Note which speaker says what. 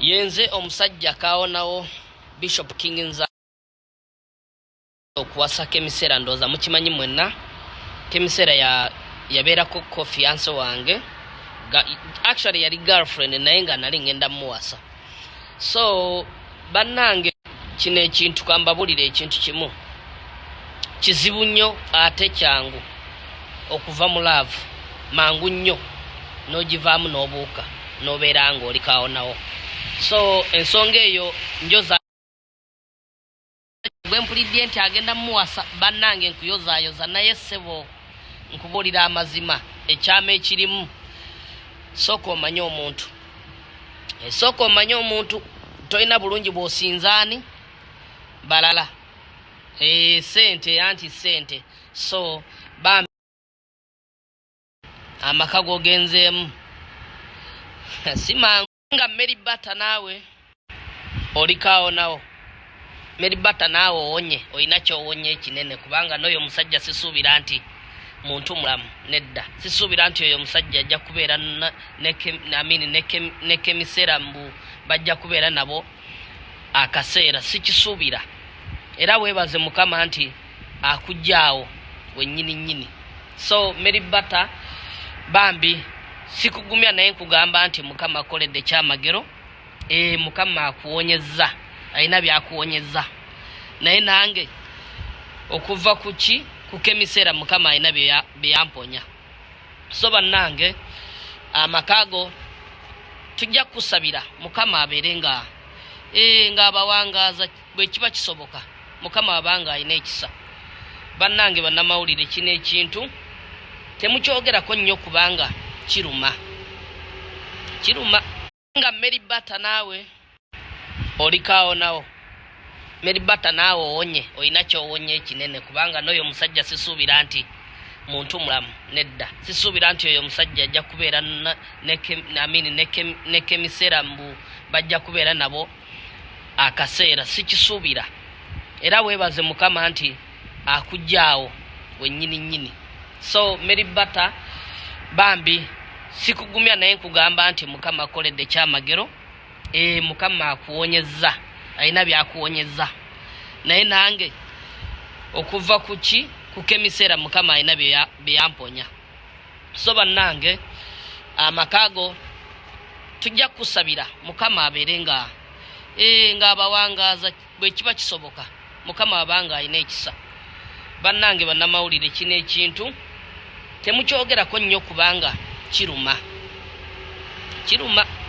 Speaker 1: Yenze omusajja kaonawo Bishop King Nza okuwasa kemisera ndoza mukimanyi mwenna kemisera yabeerako ko fiance wange actually yali girlfriend naye nga nali ngenda muwasa. So bannange kino ekintu kambabulira ekintu kimu kizibu nnyo ate kyangu okuva mu love mangu nnyo n'ogivaamu n'obuuka n'obeera nga oli kaonawo. So ensonga eyo njoza bwempulidde nti agenda muwasa bannange nkuyozaayoza naye ssebo nkubuulira amazima ekyama ekirimu sooka omanye omuntu sooka omanye omuntu tolina bulungi bw'osinzaani balala sente anti sente. So bambi amaka g'ogenzeemu si mangu nga Mary Bata naawe oli kaonawo. Mary Bata naawe owonye olina kyowonye ekinene kubanga n'oyo omusajja sisuubira nti muntu mulamu nedda. Sisuubira nti oyo omusajja ajja kubeera ne kemisera mbu bajja kubeera nabo akaseera sikisuubira. Era weebaze Mukama nti akujjaawo wennyini nnyini. So Mary Bata bambi sikugumya naye nkugamba nti Mukama akoledde kyamagero. Mukama akuwonyezza alina byakuwonyezza naye nange okuva kuki kukemisera Mukama alina byamponya. So bannange amakago tujja kusabira Mukama abeere nga abawangaaza bwe kiba kisoboka Mukama abanga alina ekisa. Bannange bannamawulire kino ekintu temukyogerako nnyo kubanga kiruma nga Mary Bata naawe oli kaonawo. Mary Bata naawe owonye olina kyowonye ekinene kubanga n'oyo omusajja sisuubira nti muntu mulamu nedda. Sisuubira nti oyo omusajja ajja kubeera ne kemisera mbu bajja kubeera nabo akaseera sikisuubira. Era weebaze Mukama nti akujjaawo wennyini nnyini. So Mary Bata bambi sikugumya naye nkugamba nti Mukama akoledde kyamagero. Mukama akuwonyezza alina byakuwonyezza naye nange okuva kuki kukemisera Mukama alina byamponya. So bannange amakago tujja kusabira Mukama abeere nga abawangaaza bwe kiba kisoboka Mukama abanga alina ekisa. Bannange bannamawulire kino ekintu temukyogerako nnyo kubanga kiruma.